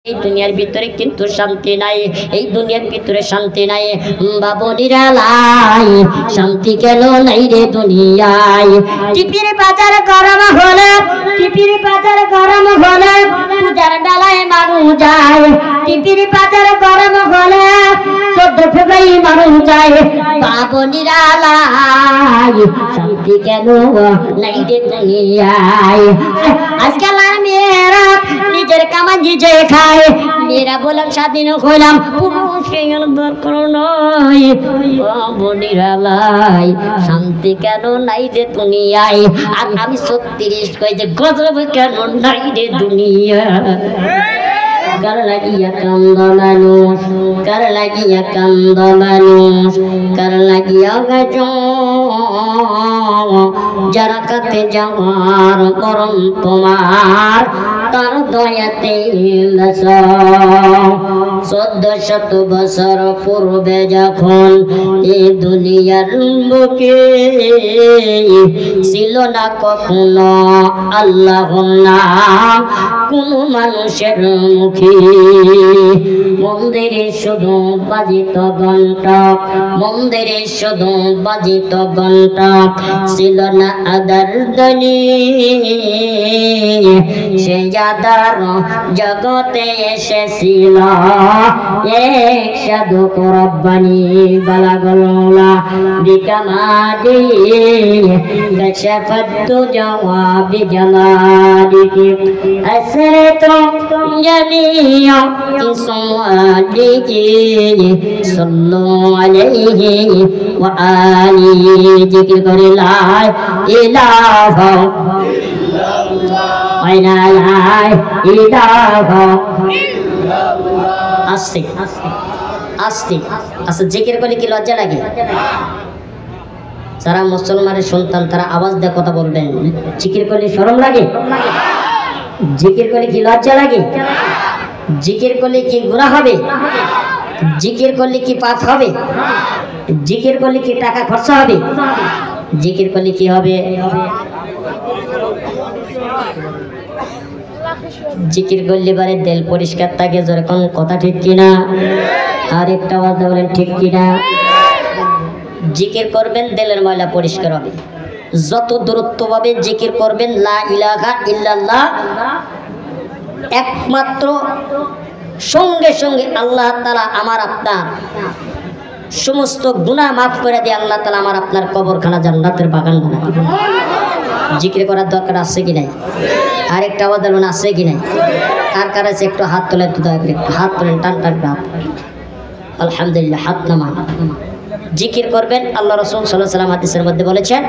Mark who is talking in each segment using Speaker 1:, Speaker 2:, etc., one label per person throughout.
Speaker 1: এই দুনিয়ার ভিতরে কিন্তু শান্তি নাই, এই দুনিয়ার ভিতরে শান্তি নাই বাবুনিরা লাই, শান্তি কেন নাই রে দুনিয়ায়। টিপির বাজার গরম হলে, টিপির বাজার গরম হলে পূজার ডালায় মানুষ যায়, টিপির বাজার গরম হলে 14 ফেব্রুয়ারি মানুষ যায় বাবুনিরা লাই, শান্তি কেন নাই রে দুনিয়ায়। আজকাল আর মেয়েরা নিজের কামা নিজে খায়, মেয়েরা বললাম স্বাধীন হইলাম পুরুষের দরকার নয় বাবুনিরা লাই, শান্তি কেন নাই রে দুনিয়ায়। আর আমি 36 কই যে গজব কেন নাই রে দুনিয়া। কার লাগিয়া কান্দ মানুষ, কার লাগিয়া কান্দ মানুষ, কার লাগিয়া গাছ যারা কাতে যাওয়ার করম তোমার, তার দয়াতে 1400 বছর পূর্বে যখন এই দুনিয়ার বুকে ছিল না কখনো আল্লাহর নাম কোন মানুষের মুখে, মন্দিরে শুধু বাজিত ঘন্টা, মন্দিরে শুধু বাজিত ঘন্টা, ছিল না আদার দনি সে আদার জগতে এসেছিল এক সাধু রব্বানি বালাগলা বিকামাদি কশফত জওয়াব জালালিকি আসরতু জামিয়া ইসওয়ালিকি সাল্লু আলাইহি ওয়া আলিহি। জিকির করে লা ইলাহা আস্তে আস্তে আচ্ছা, জিকির করলে কি লজ্জা লাগে? যারা মুসলমানের সন্তান তারা আওয়াজ দিয়ে কথা বলবেন, জিকির করলে শরম লাগে? জিকির করলে কি লজ্জা লাগে? জিকির করলে কি গুনাহ হবে? জিকির করলে কি পাপ হবে? জিকির করলে কি টাকা খরচা হবে? জিকির করলে কি হবে? জিকির করলে পারে দিল পরিষ্কার থাকে, যখন কথা ঠিক কিনা? আর একটা আওয়াজ বলেন ঠিক কিনা? জিকির করবেন দিলের ময়লা পরিষ্কার হবে। যত দূরত্ব ভাবে জিকির করবেন লা ইলাহা ইল্লাল্লাহ, একমাত্র সঙ্গে সঙ্গে আল্লাহ তাআলা আমার আপনার সমস্ত গুনাহ মাফ করে দিয়ে আল্লাহ তাআলা আমার আপনার কবরখানা জান্নাতের বাগান বানায় দিবেন। জিকির করার দরকার আছে কি নাই? আরেকটা আওয়াজ বলুন আছে কি নাই? কার কার আছে একটু হাত তোলেন তো, দয়া করে একটু হাত তোলেন, টান টান হাত। আলহামদুলিল্লাহ, হাত নামান। জিকির করবেন, আল্লাহ রাসূল সাল্লাল্লাহু আলাইহি ওয়াসাল্লাম হাদিসের মধ্যে বলেছেন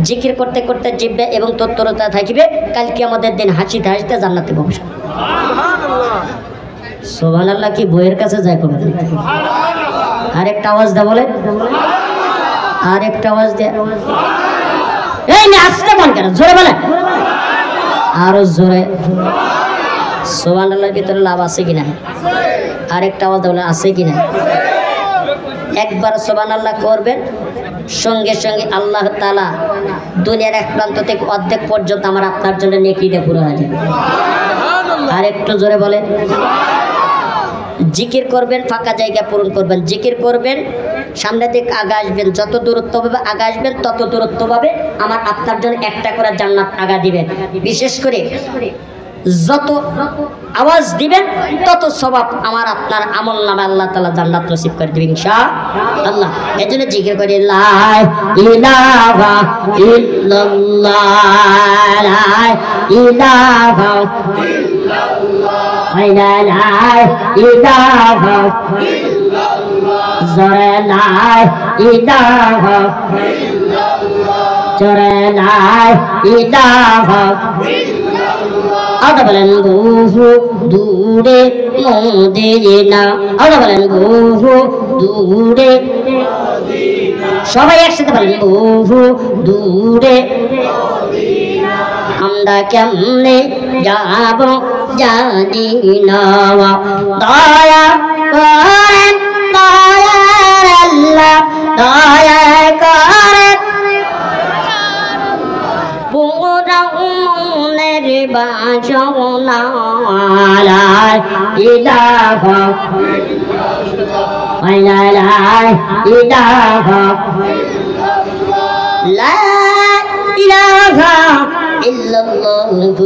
Speaker 1: জিকির করতে করতে জিহ্বা এবং তৎপরতা থাকিবে, কাল কিয়ামতের দিন হাসিতে হাসিতে জান্নাতে প্রবেশ করবে। সুবহানাল্লাহ, সুবহানাল্লাহ কি বইয়ের কাছে যায় করবে? আরেকটা আওয়াজ দে বলে, আরেকটা আওয়াজ দে। এই না আসতে বল কেন, জোরে বলে, আরো জোরে। সুবহানাল্লাহর ভিতরে লাভ আছে কিনা? আরেকটা আওয়াজ বলে আছে কিনা? একবার সুবহানাল্লাহ করবেন, সঙ্গে সঙ্গে আল্লাহ তাআলা দুনিয়ার এক প্রান্ত থেকে অর্ধেক পর্যন্ত আমার আপনার জন্য নেকি দিয়ে পুরো হয়ে যাবে। আর একটু জোরে বলেন। জিকির করবেন, ফাঁকা জায়গা পূরণ করবেন। জিকির করবেন, সামনে দিকে আগা আসবেন, যত দূরত্ব পাবে আগা আসবেন তত দূরত্ব পাবে আমার আপনার জন্য একটা করে জান্নাত আগা দিবেন। বিশেষ করে যত আওয়াজ দিবেন তত সওয়াব আমার আপনার আমল নামে আল্লাহ তাআলা জান্নাত নসিব করে দিবেন ইনশাআল্লাহ। এজন্য জিকির করে লা ইলাহা ইল্লাল্লাহ, লা ইলাহা ইল্লাল্লাহ, লা ইলাহা ইল্লাল্লাহ, জোরে লা ইলাহা ইল্লাল্লাহ, জোরে লা ইলাহা ইল্লাল্লাহ। আদা বলেন বহু দূরে মদিনা, আদা বলেন বহু দূরে মদিনা, সবাই একসাথে বলেন বহু দূরে মদিনা, আমরা কেমনে যাব জানি না, দয়া করেন দয়ার আল্লাহ, দয়া করেন পুরা মনের বা আশাওনা লা ইলাহা ইলাহা লা ইলাহা ইল্লাল্লাহু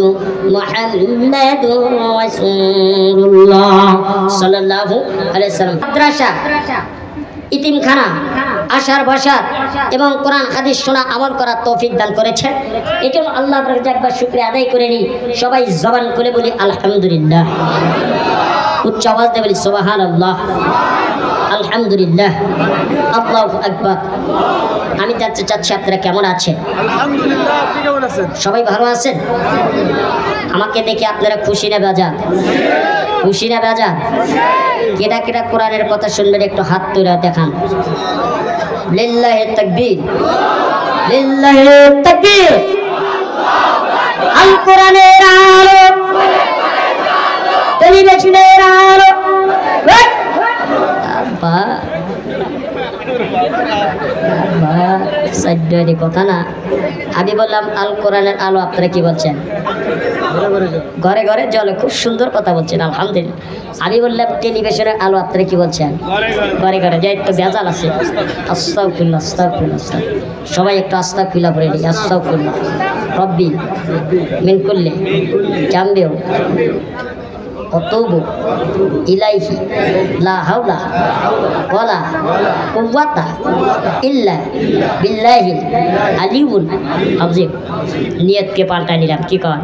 Speaker 1: মুহাম্মাদুর রাসূলুল্লাহ সাল্লাল্লাহু আলাইহি সাল্লাম। মাদ্রাসা, ইতিমখানা, আশার বসার এবং কোরআন হাদিস শোনা আমল করার তৌফিক দান করেছেন। এই জন্য আল্লাহ একবার শুকরিয়া আদায় করে নিই। সবাই জবান করে বলি আলহামদুলিল্লাহ, উচ্চ আওয়াজ দিয়ে বলি সুবহানাল্লাহ, আলহামদুলিল্লাহ, আল্লাহু আকবার। আমি চাচ্ছি আপনারা কেমন আছেন?
Speaker 2: আলহামদুলিল্লাহ, আপনি কেমন আছেন?
Speaker 1: সবাই ভালো আছেন? আমাকে দেখে আপনারা খুশি না বেজার? খুশি না বেজার? কেডা কেডা কোরআনের কথা শুনবেন একটু হাত তুলে দেখান। লিল্লাহি তাকবীর, লিল্লাহি তাকবীর। আল কোরআনের আলো, টেলিভিশনের আলো। কথা না, আমি বললাম আল কোরআনের আলো, আপনারা কি বলছেন? ঘরে ঘরে জলে। খুব সুন্দর কথা বলছেন, আলহামদুলিল্লাহ। আমি বললাম টেলিভিশনের আলো, আপনারা কি বলছেন? ঘরে ঘরে। যাই তো ভেজাল আছে। আস্তাগফিরুল্লাহ, আস্তাগফিরুল্লাহ। সবাই একটু আস্তাগফিরুল্লাহ বলে নিই। আস্তাগফিরুল্লাহ রব্বি মিন কুল্লি জামবিও অতৌবু ইলাইহি লা হাওলা ওয়ালা কুওয়াতা ইল্লা বিল্লাহিল আলিউল আযীম। নিয়তকে পাল্টা নিলাম। কি কর?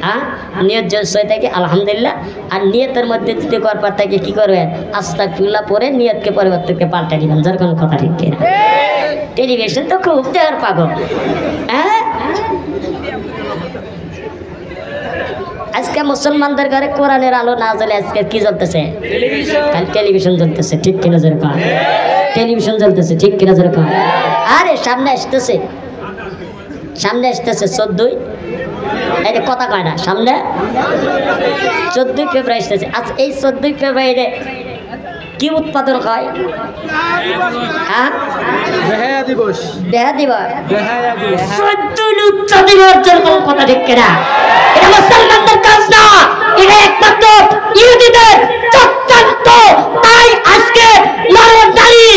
Speaker 1: হ্যাঁ, নিয়ত জয় থাকে আলহামদুলিল্লাহ। আর নিয়তের মধ্যে যদি করবার থাকে কি করবেন? আস্তাগফিরুল্লাহ পরে নিয়তকে পরিবর্তনকে পাল্টা নিলাম। যার কোনো কথা ঠিক কিনা? টেলিভিশন তো খুব দেওয়ার পাগল। হ্যাঁ, আজকে মুসলমানদের ঘরে কোরআনের আলো না জ্বলে আজকে কি জ্বলতেছে? খালি টেলিভিশন জ্বলতেছে। ঠিক কিনা যেরকম? টেলিভিশন জ্বলতেছে। ঠিক কিনা যেরকম? আরে সামনে আসতেছে, সামনে আসতেছে 14, এই যে কথা কয় না, সামনে 14 ফেব্রুয়ারি আসতেছে। আচ্ছা, এই 14 ফেব্রুয়ারিতে কি উৎপাদন হয়? হ্যাঁ,
Speaker 2: বেহায়া দিবস।
Speaker 1: বেহা দিবস।
Speaker 2: বেহায়া দিবস।
Speaker 1: 14 উচ্চ দিবসের কোনো কথা ঠিক কিনা? এটা মুসলমানদের কাজ না, এটা একমাত্র ইহুদিদের চক্রান্ত। তাই আজকে নর-নারী,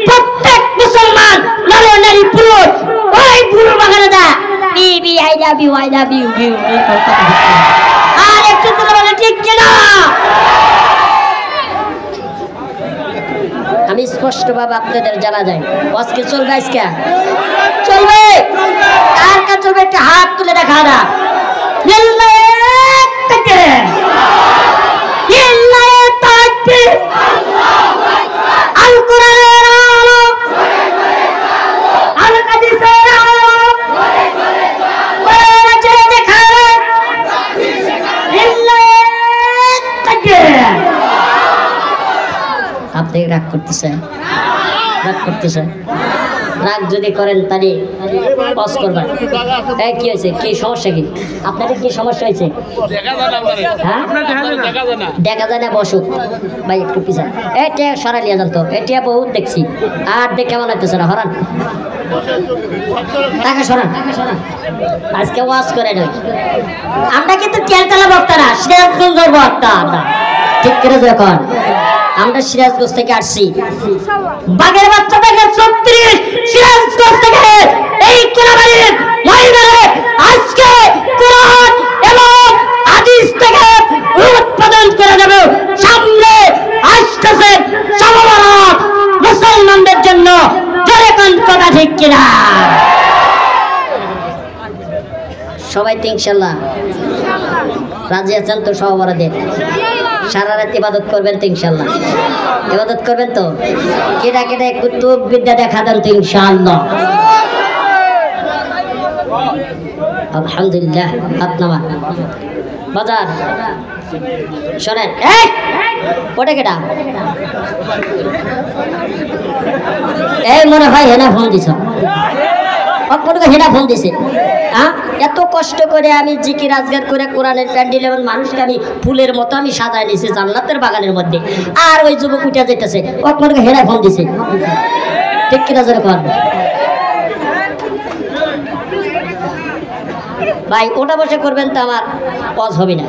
Speaker 1: প্রত্যেক মুসলমান নর-নারী পুরুষ ওই পুরো বাগানে দা বিবি I love you, I love you, you. আর একটু তো বলে ঠিক কিনা? আমি স্পষ্টভাবে আপনাদের জানা যায়। আজকে চলবে, আজকে চলবে। কার কাছে চলবে? একটা হাত তুলে দেখা না। আল কোরআনের আলো, আল হাদিসের আলো, আপনি রাগ করতেছেন? রাগ করতেছেন? রাগ যদি করেন তাহলে পজ করবেন। কি হয়েছে? কি সমস্যা? কি আপনাদের কি সমস্যা হয়েছে? হ্যাঁ, দেখা যায় না। বসুক ভাই, একটু পিছান। এটা সরালিয়া জানতো, এটা বহুত দেখছি। আর দেখ কেমন লাগতেছে না? হরান টাকা সরান। আজকে ওয়াজ করে নয়, আমরা কিন্তু তেলতলা বক্তা না, সিরাজগঞ্জের বক্তা আমরা। ঠিক করে যখন আমরা সিরাজগঞ্জ থেকে আসছি, বাগের বাচ্চা থেকে 36 সিরাজগঞ্জ থেকে এই কোলাবাড়ির মহিলারে আজকে কোরআন এবং হাদিস থেকে উৎপাদন করে দেব। সামনে আসতেছে সমাবরত মুসলমানদের জন্য। জোরে কোন কথা ঠিক কিনা? সবাই তো ইনশাল্লাহ রাজি আছেন তো? সমাবরতের সারা রাত ইবাদত করবেন তো ইনশাল্লাহ? ইবাদত করবেন তো? কেটা কেটা একটু তুক বিদ্যা দেখা দেন তো ইনশাআল্লাহ? আলহামদুলিল্লাহ। হাত নামা। বাজার শোনেন, ওটা কেটা? এই মনে হয় হেনা ফোন দিছ। হেনা ফোন দিছে। এত কষ্ট করে আমি জিকির আজগার করে কোরআনের প্যান্ডেল এবং মানুষকে আমি ফুলের মতো আমি সাজায় নিয়েছি জান্নাতের বাগানের মধ্যে। আর ওই যুবক উঠে যেতেছে, আপনাকে হেনা ফোন দিছে। ঠিক কিনা যেরকম? ভাই ওটা বসে করবেন তো আমার পজ হবে না।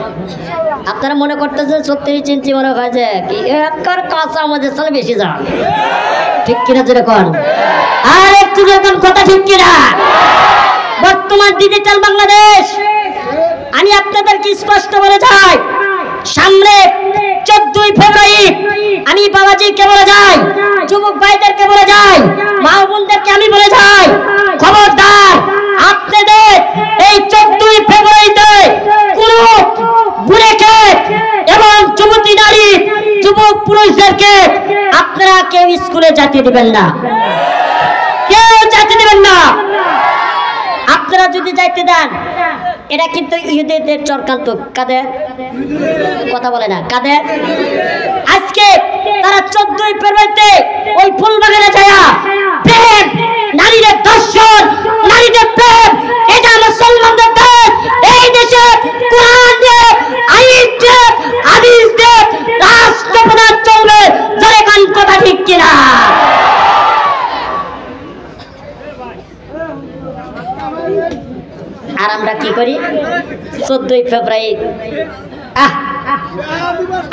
Speaker 1: আপনারা মনে করতেছেন 36 ইঞ্চি মনে হয় যে কি একবার কাঁচা আমাদের সামনে বেশি যা, ঠিক কিনা যেরকম? আর একটু যখন কথা ঠিক কিনা? বর্তমান ডিজিটাল বাংলাদেশ, আমি আপনাদেরকে স্পষ্ট বলে যাই, সামনে 14ই ফেব্রুয়ারি আমি বাবাজিকে বলে যাই, যুবক ভাইদেরকে বলে যাই, মা বোনদেরকে আমি বলে যাই, খবরদার আপনাদের এই 14ই ফেব্রুয়ারিতে কোনো বুড়েকে এবং যুবতী নারী যুবক পুরুষদেরকে আপনারা কেউ স্কুলে যেতে দিবেন না, কেউ যেতে দিবেন না। আপনারা যদি যাইতে দেন এটা কিন্তু ইহুদিদের চক্রান্ত। কাদের কথা বলে না? কাদের? আজকে তারা 14ই ফেব্রুয়ারিতে ওই ফুলবাগানে যায় প্রেম, নারীদের দর্শন, নারীদের প্রেম, এটা মুসলমানদের দেশ। এই দেশে কোরআন দিয়ে, আইন দিয়ে, হাদিস দিয়ে রাষ্ট্রপ্রধান চলবে। জোরে কান কথা ঠিক কিনা? আর আমরা কি করি? 14ই ফেব্রুয়ারি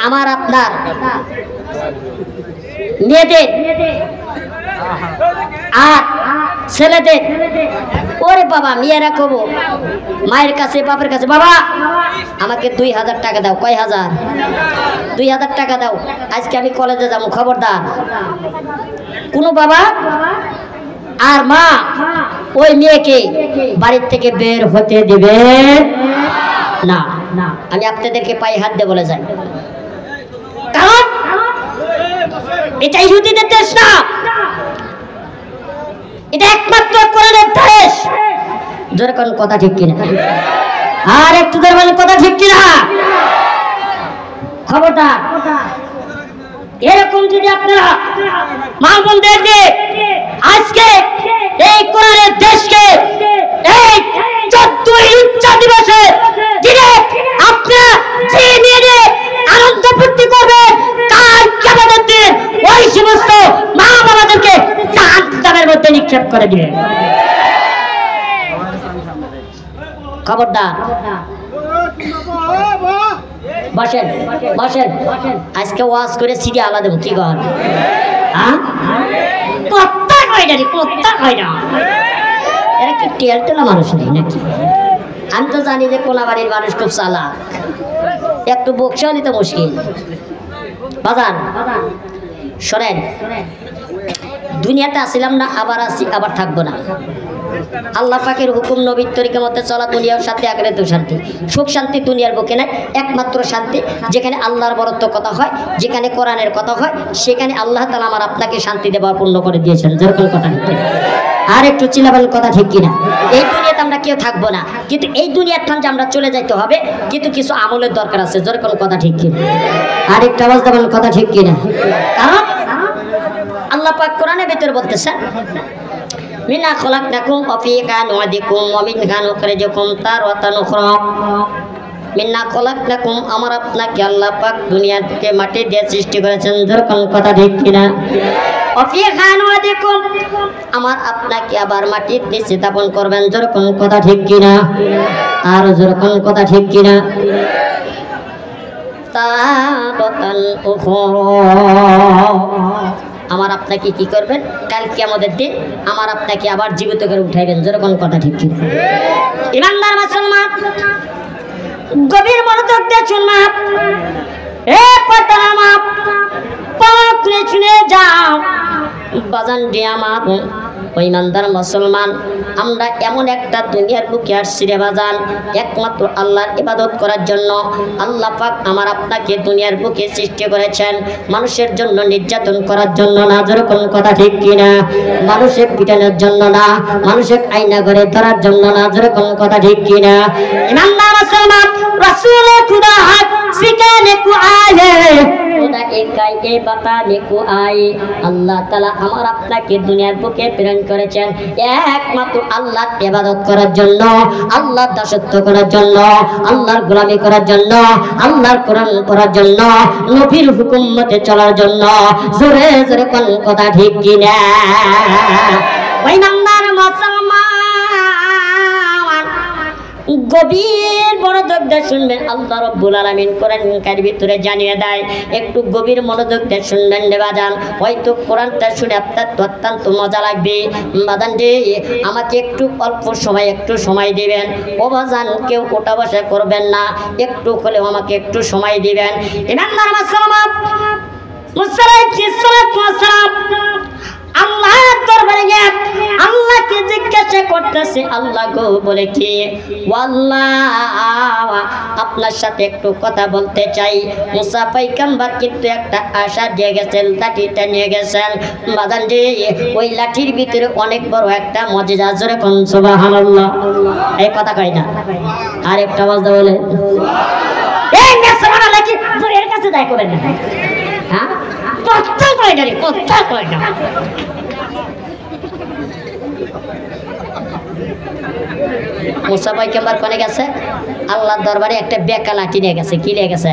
Speaker 1: আমার আপনার মেয়েদের আর ছেলেদের, ওরে বাবা মেয়েরা কব মায়ের কাছে বাপের কাছে, বাবা আমাকে 2000 টাকা দাও। কয় হাজার? 2000 টাকা দাও, আজকে আমি কলেজে যাবো। খবরদার কোনো বাবা আর মা ওই মেয়েকে বাড়ির থেকে বের হতে দিবে না। আমি আপনাদেরকে পায়ে হাত দিয়ে বলে যাই, কারণ এটা ইহুদিদের দেশ না, এটা একমাত্র কোরআনের দেশ। জোরে কোন কথা ঠিক কিনা? আর একটু ধরে বলেন কথা ঠিক কিনা? খবরদার এরকম যদি আপনারা মা বোনদেরকে আজকে এই কোরআনের দেশকে এই 14ই ইজ্জত দিবসে দিনে আপনারা যে নিয়ে আনন্দ ফুর্তি করবেন, কাল কিয়ামতের দিন ওই সমস্ত মা বাবাদেরকে জাহান্নামের মধ্যে নিক্ষেপ করে দিবেন। খবরদার বসেন বসেন, আজকে ওয়াজ করে সিডি আলা দেবো। কি কর? কথা কয় না, কথা কয় না। এরা কি টেল টেলা মানুষ নেই নাকি? আমি তো জানি যে কোলাবাড়ির মানুষ খুব চালাক, একটু বকশাও দিতে মুশকিল। বাজান শোনেন, দুনিয়াতে আসিলাম না, আবার আসি, আবার থাকবো না। আল্লাহ পাকের হুকুম নবীর তরিকার মধ্যে চলা দুনিয়ার সাথে আখেরাতে তো শান্তি। সুখ শান্তি দুনিয়ার বুকে নাই, একমাত্র শান্তি যেখানে আল্লাহর বরত্ব কথা হয়, যেখানে কোরআনের কথা হয়, সেখানে আল্লাহ তাআলা আমার আপনাকে শান্তি দেওয়া পূর্ণ করে দিয়েছেন। যেরকম কথা ঠিক, আর একটু চিলাবেন কথা ঠিক কিনা? এই দুনিয়াতে আমরা কেউ থাকবো না, কিন্তু এই দুনিয়ার ঠান্ডা আমরা চলে যাইতে হবে, কিন্তু কিছু আমলের দরকার আছে। যেরকম কথা ঠিক কিনা? আর একটু আওয়াজ দেবেন কথা ঠিক কিনা? কারণ আল্লাহ পাক কোরআনের ভিতরে বলতেছেন, মিনা খলাকনাকুম ওয়া ফিহা নু'ইদুকুম ওয়া মিনহা নুখরিজুকুম তারাতান উখরা। মিনা খলাকনাকুম, আমার আপনাকে আল্লাহ পাক দুনিয়া থেকে মাটি দিয়ে সৃষ্টি করেছেন। যেরকম কথা ঠিক কিনা? ওয়া ফিহা নু'ইদুকুম, আমার আপনাকে আবার মাটির নিচে স্থাপন করবেন। যেরকম কথা ঠিক কিনা? আর যেরকম কথা ঠিক কিনা? তারাতান উখরা, আমার আপনাকে কি করবেন? কাল কিয়ামতের দিন আমার আপনাকে আবার জীবিত করে উঠাইবেন। যেরকম কথা ঠিক কি? ইমানদার মুসলমান গভীর মনোযোগ দিয়ে শুনবেন। এ পর্দার মা পাক শুনে যাও বাজান দিয়ে আমার ওই ইমানদার মুসলমান, আমরা এমন একটা দুনিয়ার বুকে আসছি রে বাজান, একমাত্র আল্লাহর ইবাদত করার জন্য। আল্লাহ পাক আমার আপনাকে দুনিয়ার বুকে সৃষ্টি করেছেন মানুষের জন্য, নির্যাতন করার জন্য না। যেরকম কথা ঠিক কিনা? মানুষের পিটানোর জন্য না, মানুষের আয়না করে ধরার জন্য না। যেরকম কথা ঠিক কিনা? ইমানদার মুসলমান রাসূল খুদা হাত সিখানে কো আয়ে খুদা একাই এ বাতানে কো আয়ে, আল্লাহ তাআলা আমার আপনাকে দুনিয়ার বুকে প্রেরণ করেছেন একমাত্র আল্লাহর ইবাদত করার জন্য, আল্লাহর দাসত্ব করার জন্য, আল্লাহর গোলামি করার জন্য, আল্লাহর কোরআন পড়ার জন্য, নবীর হুকুম মতে চলার জন্য। জোরে জোরে কোন কথা ঠিক কিনা? ওই ইমানদার মুসলমান গভীর মনোযোগ দিয়ে শুনবেন। আল্লাহ রাব্বুল আলামিন কোরআনের ভিতরে জানিয়ে দেয়, একটু গভীর মনোযোগ দিয়ে শুনবেন রে বাজান, হয়তো কোরআনটা শুনে আপনার অত্যন্ত মজা লাগবে। বাজান রে, আমাকে একটু অল্প সময় একটু সময় দিবেন। ও বাজান, কেউ ওটা বসা করবেন না, একটু হলেও আমাকে একটু সময় দিবেন। ইমানদার মুসলমান আল্লাহ দরবারে গিয়ে আল্লাহকে জিজ্ঞাসা করতেছে, আল্লাহ গো বলে কি, আল্লাহ আপনার সাথে একটু কথা বলতে চাই। মুসা পয়গম্বর কিন্তু একটা আশা দিয়ে গেছেন, লাঠিটা নিয়ে গেছেন। বাজান রে, ওই লাঠির ভিতরে অনেক বড় একটা মুজিজা, জোরে কোন সুবহানাল্লাহ। এই কথা কয় না, আর একটা আওয়াজ দাও বলে, এই মেসরা লাঠি তোর এর কাছে দায় করেন না। হ্যাঁ, কথা কয় না রে, কথা কয় না। মুসা পয়গম্বর কোনে গেছে? আল্লাহর দরবারে একটা বেকা লাঠি নিয়ে গেছে। কি নিয়ে গেছে?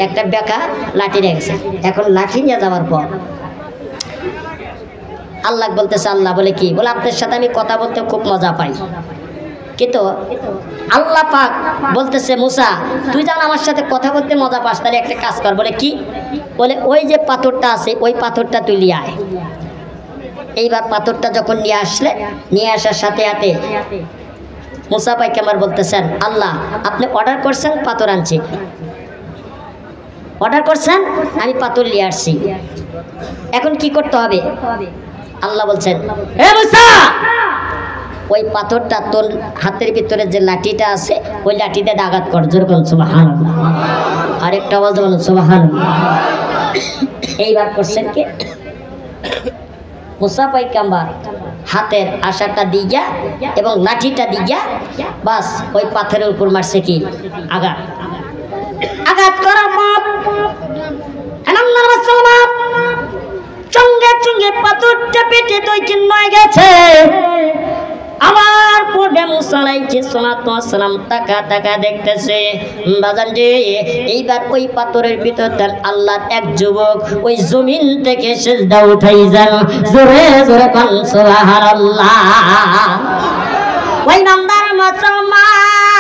Speaker 1: একটা বেকা লাঠি নিয়ে গেছে। এখন লাঠি নিয়ে যাওয়ার পর আল্লাহ বলতেছে, আল্লাহ বলে কি, বলে আপনার সাথে আমি কথা বলতে খুব মজা পাই। কিন্তু আল্লাহ পাক বলতেছে, মুসা তুই যেন আমার সাথে কথা বলতে মজা পাস, তাহলে একটা কাজ কর। বলে কি? বলে ওই যে পাথরটা আছে, ওই পাথরটা তুই নিয়ে আয়। এইবার পাথরটা যখন নিয়ে আসার সাথে সাথে মুসা পয়গম্বর বলতেছেন, আল্লাহ আপনি অর্ডার করছেন, পাথর আনছি। অর্ডার করছেন, আমি পাথর নিয়ে আসছি। এখন কি করতে হবে? আল্লাহ বলছেন, হে মুসা, ওই পাথরটা তোর হাতের ভিতরে যে লাঠিটা আছে, ওই লাঠিতে আঘাত কর। যেরকম সুবহানাল্লাহ। আরেকটা আওয়াজ বলুন সুবহানাল্লাহ। এইবার করছেন কি, মুসা পয়গম্বর হাতের আশাটা দিয়া এবং লাঠিটা দিয়া বাস ওই পাথরের উপর মারছে কি, আঘাত করার পর সঙ্গে সঙ্গে পাথরটা পেটে দুই চিহ্ন হয়ে গেছে। আবার পড়ে মুসা আলাইহিস সালাম টাকা দেখতেছে। বাজান রে, এইবার ওই পাথরের ভিতর আল্লাহর এক যুবক ওই জমিন থেকে সিজদা উঠাই যান। জোরে জোরে কোন সুবহানাল্লাহ। ওই নামদার মুসলমান,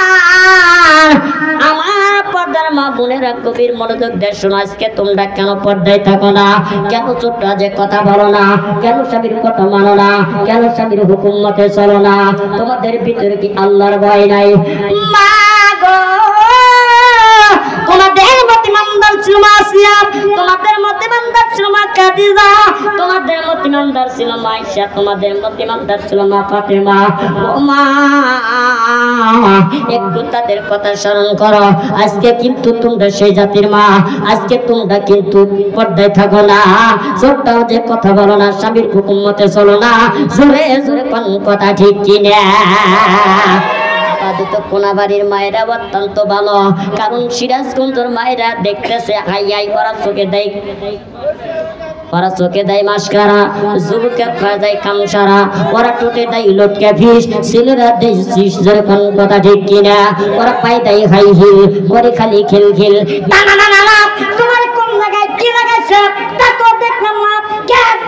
Speaker 1: আমার পর্দার মা বোনেরা গভীর মনোযোগ দিয়ে শোনো। আজকে তোমরা কেন পর্দায় থাকো না? কেন ছোট্ট যে কথা বলো না? কেন স্বামীর কথা মানো না? কেন স্বামীর হুকুম মতে চলো না? তোমাদের ভিতরে কি আল্লাহর ভয় নাই? মা গো, তোমাদের মতে ইমানদার ছিল মা আসিয়া, তোমাদের মতে ইমানদার ছিল মা খাদিজা, তোমাদের মতে ইমানদার ছিল মা আয়েশা, তোমাদের মতে ইমানদার ছিল মা ফাতেমা। ও মা, একটু তাদের কথা স্মরণ করো। আজকে কিন্তু তোমরা সেই জাতির মা, আজকে তোমরা কিন্তু পর্দায় থাকো না, ছোট্টাও যে কথা বলো না, স্বামীর হুকুম মতে চলো না। জোরে জোরে কোন কথা ঠিক কিনা? কোনাবাড়ির মায়েরা অত্যন্ত ভালো, কারণ সিরাজগঞ্জের মায়েরা দেখতেছে হাই হাই করা চোখে দেয়, ওরা চোখে দেয় মাস্কারা, যুবকের খাওয়া যায় কামসারা, ওরা টোটে দেয় লটকে ফিস, ছেলেরা দেয় শীষ। যেরকম কথা ঠিক কিনা? ওরা পায় দেয় হাই হিল, করে খালি খেল খেল। তোমার কোন জায়গায় কি লাগাইছে তা তো দেখলাম না।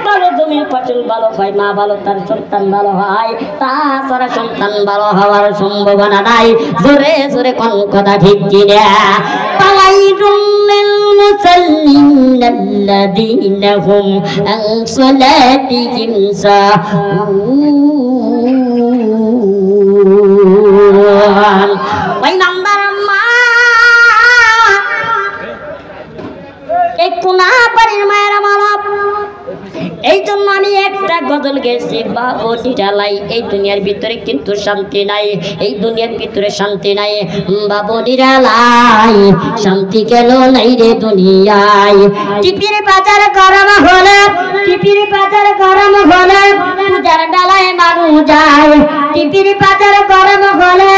Speaker 1: ভালো জমির ফসল ভালো হয়, মা ভালো, তার সন্তান ভালো হয়, তাছাড়া সন্তান ভালো হওয়ার সম্ভাবনা নাই। জোরে জোরে কোন কথা ঠিক কিনা? المصلين الذين هم عن صلاتهم ساهون। ওই নাম্বার মা, এই কোনা বাড়ির মায়েরা মানব। এই জন্য আমি একটা গজল গেছি, বাবু নিরালাই, এই দুনিয়ার ভিতরে কিন্তু শান্তি নাই, এই দুনিয়ার ভিতরে শান্তি নাই। বাবু নিরালাই, শান্তি গেল নাই রে দুনিয়ায়। টিপির বাজার গরম হলে, টিপির বাজার গরম হলে পূজার ডালায় মানুষ যায়। টিপির বাজার গরম হলে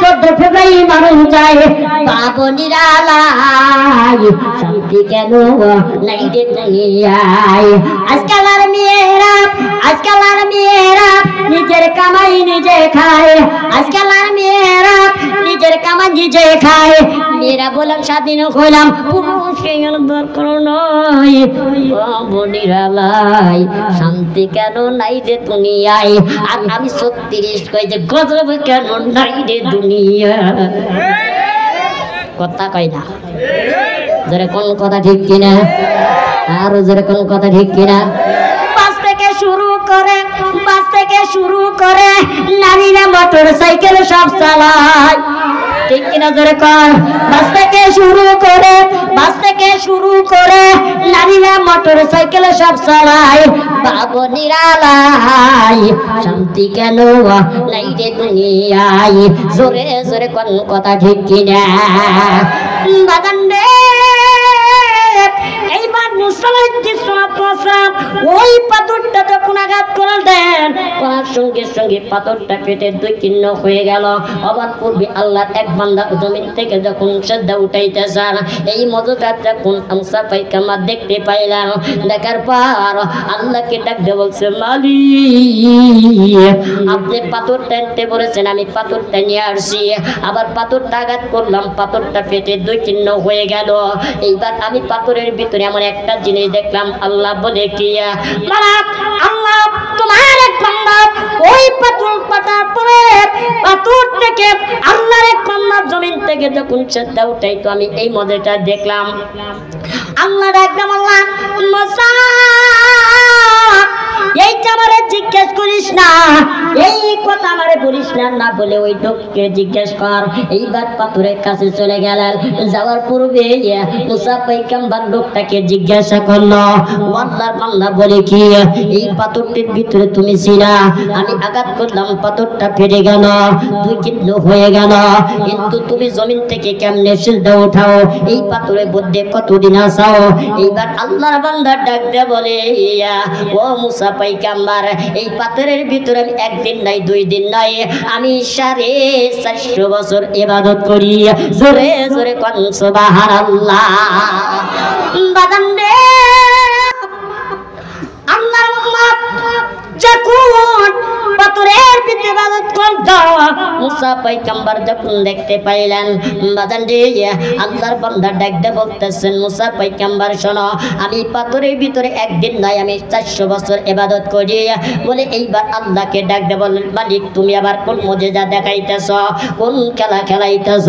Speaker 1: 14 ফেব্রুয়ারি মানুষ যায়। বাবু নিরালাই, শান্তি গেল নাই রে দুনিয়ায়। আজকাল আজকাল আর মেয়েরা নিজের কামাই নিজে খায়, আজকাল আর মেয়েরা নিজের কামাই নিজে খায়। মেয়েরা বললাম স্বাধীন হইলাম, পুরুষের দরকার নয়। বোনেরা লাই, শান্তি কেন নাই রে দুনিয়ায়? আর আমি 36 কই যে গজব কেন নাই রে দুনিয়া? কথা কই না, জোরে কোন কথা ঠিক কিনা? আর জোরে কোন কথা ঠিক কিনা? বাস থেকে শুরু করে নারীরা মোটর সাইকেল সব চালায়, ঠিক কিনা জোরে কর? বাস থেকে শুরু করে নারীরা মোটর সাইকেল সব চালায়। বাবু নিরালাই, শান্তি কেন নাই রে দুনিয়ায়? জোরে জোরে কোন কথা ঠিক কিনা? বাগান রে এইবার ওই পাথরটা যখন আঘাত করে দেন, করার সঙ্গে সঙ্গে পাথরটা পেটে 2 চিহ্ন হয়ে গেল। আবার পূর্বে আল্লাহর এক বান্দা জমিন থেকে যখন শ্রদ্ধা উঠাইতেছেন, এই মজুটা যখন মুসা পায়গাম্বার দেখতে পাইলাম, দেখার পর আল্লাহকে ডাকতে বলছে, মালিক আপনি পাথর টানতে বলেছেন, আমি পাথরটা নিয়ে আসছি। আবার পাথরটা আঘাত করলাম, পাথরটা পেটে 2 চিহ্ন হয়ে গেল। এইবার আমি পাথরের ভিতরে এমন একটা জিনিস দেখলাম, আল্লাহ বলে কি, আল্লাহ তোমার এক বান্দা ওই পাথর পাতার পরে পাথর থেকে আল্লাহর এক বান্দা জমিন থেকে যখন শ্রদ্ধা উঠাইতো, আমি এই মজাটা দেখলাম। আল্লাহ একদম আল্লাহ মুসা এইটা আমারে জিজ্ঞেস করিস না, এই কথা আমারে বলিস না, না বলে ওই লোককে জিজ্ঞেস কর। এইবার পাথরের কাছে চলে গেলেন, যাওয়ার পূর্বে মুসা পায়গাম্বার লোকটাকে জিজ্ঞাসা করলো, আল্লাহর বান্দা বলে কি, এই পাথরটির ভিতরে তুমি ছিলা, আমি আঘাত করলাম, পাথরটা ফেটে গেল, 2 চিহ্ন হয়ে গেল, কিন্তু তুমি জমিন থেকে কেমনে সিজদা উঠাও? এই পাথরের মধ্যে কতদিন আসাও? এইবার আল্লাহর বান্দা ডাক দিয়ে বলে, ও মুসা পায়গাম্বার, এই পাথরের ভিতরে আমি 1 দিন নাই 2 দিন নাই, আমি 450 বছর ইবাদত করি। জোরে জোরে কোন সুবহানাল্লাহ। বাদাম রে আল্লাহর উম্মত যখন পাথরের ভিতরে ইবাদত করত, মুসা পায়গাম্বার যখন দেখতে পাইলেন, বাদাম রে আল্লাহর বান্দা ডাকতে বলতেছেন, মুসা পায়গাম্বার শোনো, আমি পাথরের ভিতরে 1 দিন নাই, আমি 400 বছর ইবাদত করি। বলে এইবার আল্লাহকে ডাকতে বলেন, মালিক তুমি আবার কোন মুজিজা দেখাইতেছ, কোন খেলা খেলাইতেছ?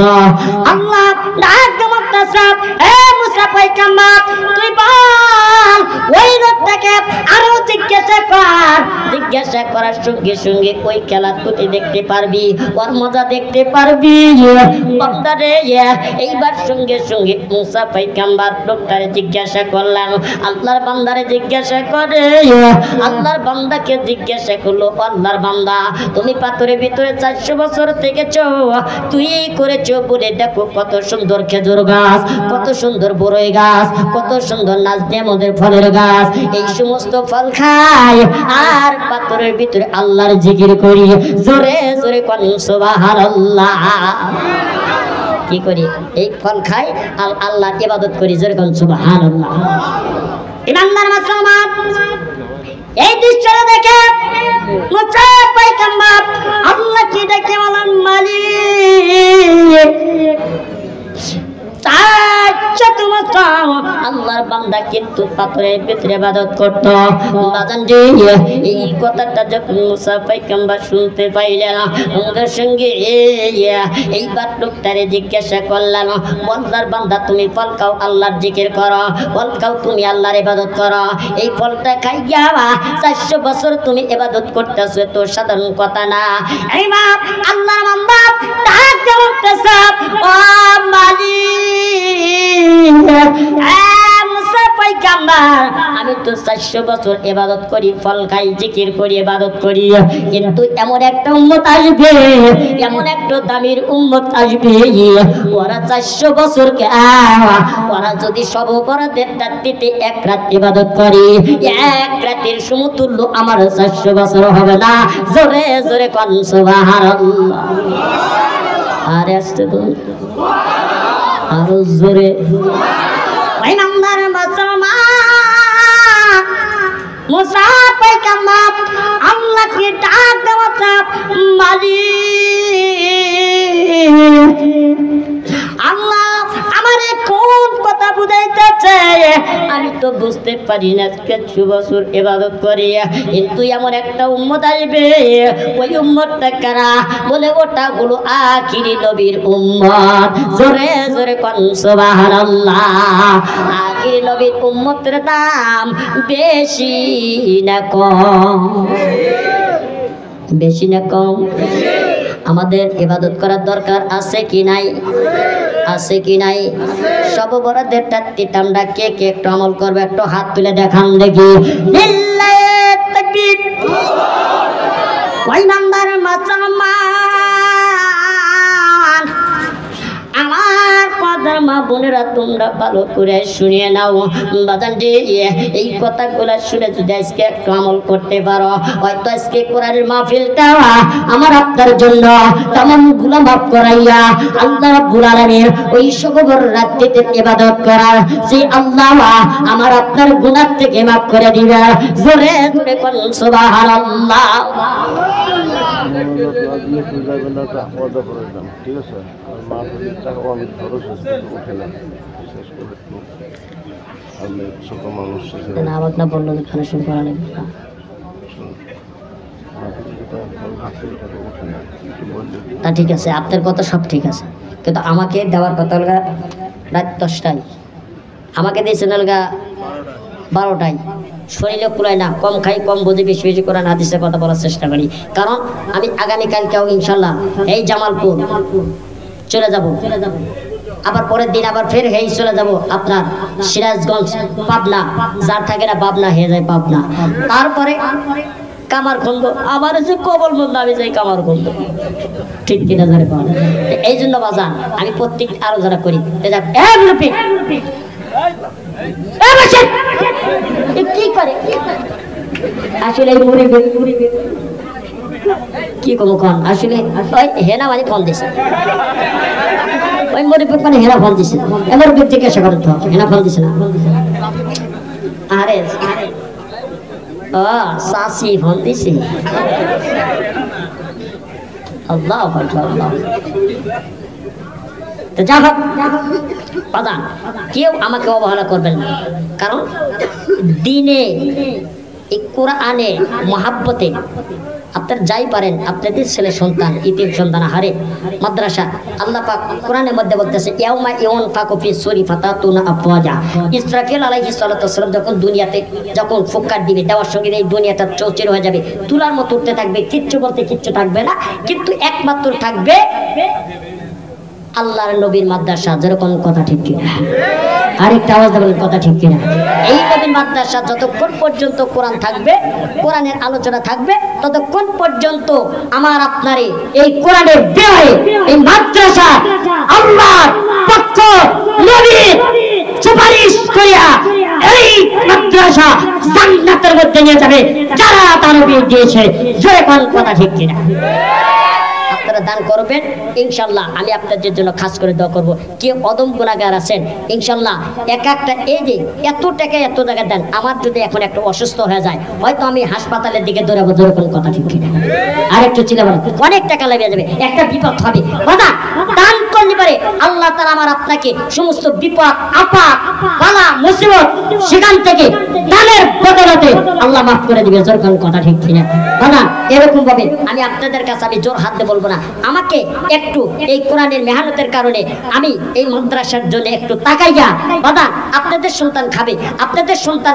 Speaker 1: আল্লাহ ডাকতে বলতেছে, হে মুসা পায়গাম্বার তুই বল, ওই লোকটাকে আরো জিজ্ঞাসা কর। জিজ্ঞাসা করার সঙ্গে সঙ্গে ওই খেলা তুই দেখতে পারবি, ওর মজা দেখতে পারবি। বান্দারে এইবার সঙ্গে সঙ্গে মুসা পায়গাম্বার লোকটারে জিজ্ঞাসা করলেন, আল্লাহর বান্দারে জিজ্ঞাসা করে, আল্লাহর বান্দাকে জিজ্ঞাসা করলো, আল্লাহর বান্দা তুমি পাথরের ভিতরে 400 বছর থেকেছো, তুই করেছো বলে দেখো কত সুন্দর খেজুর গাছ, কত সুন্দর বড়ই গাছ, কত সুন্দর নাজনেমদের ফলের গাছ, এই সমস্ত ফল খাই আর পাথরের ভিতরে আল্লাহর জিকির করি। জোরে জোরে কোন সুবহানাল্লাহ। কি করি? এই ফল খাই আর আল্লাহর ইবাদত করি। জোরে কোন সুবহানাল্লাহ। ইমানদার মুসলমান, এই দৃশ্যটা দেখে মুসা পায়গাম্বার আল্লাহকে ডেকে বলেন, মালিক আল্লাহর বান্দা কিন্তু পাথরের ভিতরে ইবাদত করত। বাজান রে এই কথাটা যখন মুসা পায়গাম্বার শুনতে পাইলেন, আমাদের সঙ্গে এইবার লোকটারে জিজ্ঞাসা করলেন, আল্লাহর বান্দা তুমি ফল খাও, আল্লাহর জিকির করো, ফল খাও, তুমি আল্লাহর ইবাদত করো, এই ফলটা খাইয়া 400 বছর তুমি ইবাদত করতেছো, তো সাধারণ কথা না। এইবার আল্লাহর বান্দা ডাক দিয়ে বলতেছে, ও মুসা পায়গাম্বার আমি তো 400 বছর ইবাদত করি, ফল খাই, জিকির করি, ইবাদত করি, কিন্তু এমন একটা উম্মত আসবে, এমন একটা দামির উম্মত আসবে, ওরা 400 বছর ওরা যদি সব অপরাধের রাত্রিতে 1 রাত ইবাদত করে, 1 রাতের সমতুল্য আমার 400 বছর হবে না। জোরে জোরে কোন সুবহানাল্লাহ। আরে আসতে তো আরো জোরে। ইমানদার মুসলমান, মুসা পয়গম্বর আল্লাহকে ডাক দেওয়া চাপ, মালিক আল্লাহ আমারে কোন কথা বুঝাইতেছে আমি তো বুঝতে পারি না। কিছু বছর ইবাদত করি, কিন্তু এমন একটা উম্মত আসবে, ওই উম্মতটা কারা? বলে ওটা গুলো আখিরি নবীর উম্মত। জোরে জোরে কোন সুবহানাল্লাহ। আখিরি নবীর উম্মতের দাম বেশি না কম? বেশি না কম? আমাদের ইবাদত করার দরকার আছে কি নাই? আছে কি নাই? সব বড়দের টাট্টিটা আমরা কে কে একটু আমল করবে, একটু হাত তুলে দেখান দেখি। লিল্লাহি তাকবীর। ওই নাম্বার মুসলমান আমার কদর মা বোনেরা, তোমরা ভালো করে শুনিয়ে নাও বাজানজি। এই কথাগুলো শুনে যদি আজকে একটু আমল করতে পারো, হয়তো আজকে কোরআনের মাহফিলটা আমার আপনার জন্য তেমন গুনাহ মাফ করাইয়া আল্লাহ রাব্বুল আলামিন ওই শুকর রাত্রিতে ইবাদত করার যে আল্লাহ আমার আপনার গুনাহ থেকে মাফ করে দিবে। জোরে জোরে কোন সুবহানাল্লাহ।
Speaker 3: ঠিক আছে, মা টাকা আমি খরচ উঠে না, শেষ করে আমি ছোট মানুষ
Speaker 1: আবার না বললো খানা শুরু করা লাগবে। তা ঠিক আছে, আপনার কথা সব ঠিক আছে, কিন্তু আমাকে দেওয়ার কথা হলগা রাত 10টায়, আমাকে দিয়েছেন হলগা 12টায়। শরীরে কুলায় না, কম খাই কম বুঝি, বেশি বেশি কোরআন হাদিসের কথা বলার চেষ্টা করি। কারণ আমি আগামীকালকেও ইনশাল্লাহ এই জামালপুর চলে যাব, আবার পরের দিন আবার ফের হেই চলে যাব আপনার সিরাজগঞ্জ, পাবনা, যার থাকে না পাবনা হয়ে যায় পাবনা, তারপরে কামারখন্দ, আমার যে কবল বন্ধ আমি যাই কামারখন্দ, ঠিক কিনা ধরে পাওয়া। এই জন্য বাজান আমি প্রত্যেক আলোচনা করি কি করে আসলে কি কমো কন আসলে হেনা মানে ফোন দিছে, ওই মরিপুর মানে হেনা ফোন দিছে, এবার থেকে এসে করতে হবে, হেনা ফোন দিছে না। আরে ও সাসি ফোন দিছে, আল্লাহ আল্লাহ। তো যা হোক বাজান, কেউ আমাকে অবহেলা করবেন না, কারণ দিনে এই কোরআনে মহাব্বতে আপনার যাই পারেন, আপনাদের ছেলে সন্তান ইতিম সন্তান হারে মাদ্রাসা, আল্লাহ পাক কোরআনের মধ্যে বলতেছে ইয়াউমা ইউনফাকু ফি সূরি ফাতাতুনা আফওয়াজা। ইসরাফিল আলাইহিস সালাতু ওয়াস সালাম যখন দুনিয়াতে যখন ফুৎকার দিবে, দেওয়ার সঙ্গে এই দুনিয়াটা চৌচির হয়ে যাবে, তুলার মতো উঠতে থাকবে, কিচ্ছু বলতে কিচ্ছু থাকবে না, কিন্তু একমাত্র থাকবে আল্লাহর নবীর মাদ্রাসা। যেরকম কথা ঠিক কিনা? আরেকটা আওয়াজ দেবেন, কথা ঠিক কিনা? এই নবীর মাদ্রাসা যতক্ষণ পর্যন্ত কোরআন থাকবে, কোরআনের আলোচনা থাকবে, ততক্ষণ পর্যন্ত আমার আপনারে এই কোরআনের দেওয়ায় এই মাদ্রাসা আল্লাহর পক্ষ নবীর সুপারিশ করিয়া এই মাদ্রাসা জান্নাতের মধ্যে নিয়ে যাবে যারা তানবীর দিয়েছে। যেরকম কথা ঠিক কিনা? আপনারা দান করবেন ইনশাল্লাহ, আমি আপনাদের জন্য খাস করে দোয়া করবো। কেউ অদম গুনাহগার আছেন ইনশাল্লাহ, এক একটা এই যে এত টাকা এত টাকা দেন, আমার যদি এখন একটু অসুস্থ হয়ে যায়, হয়তো আমি হাসপাতালের দিকে দৌড়াবো। যেরকম কথা ঠিক কিনা? আরেকটু চিন্তা করেন, অনেক টাকা লেগে যাবে, একটা বিপদ হবে, কথা দান করতে পারে আল্লাহ তাআলা আমার আপনাকে সমস্ত বিপদ আপদ বালা মুসিবত সেখান থেকে দানের বদলতে আল্লাহ মাফ করে দিবে। যেরকম কথা ঠিক কিনা? কথা এরকম ভাবে আমি আপনাদের কাছে আমি জোর হাত দিয়ে বলবো না, আমাকে একটু এই কোরআনের মেহনতের কারণে আমি এই মাদ্রাসার জন্য একটু তাকাইয়া, বাবা আপনাদের সন্তান খাবে, আপনাদের সন্তান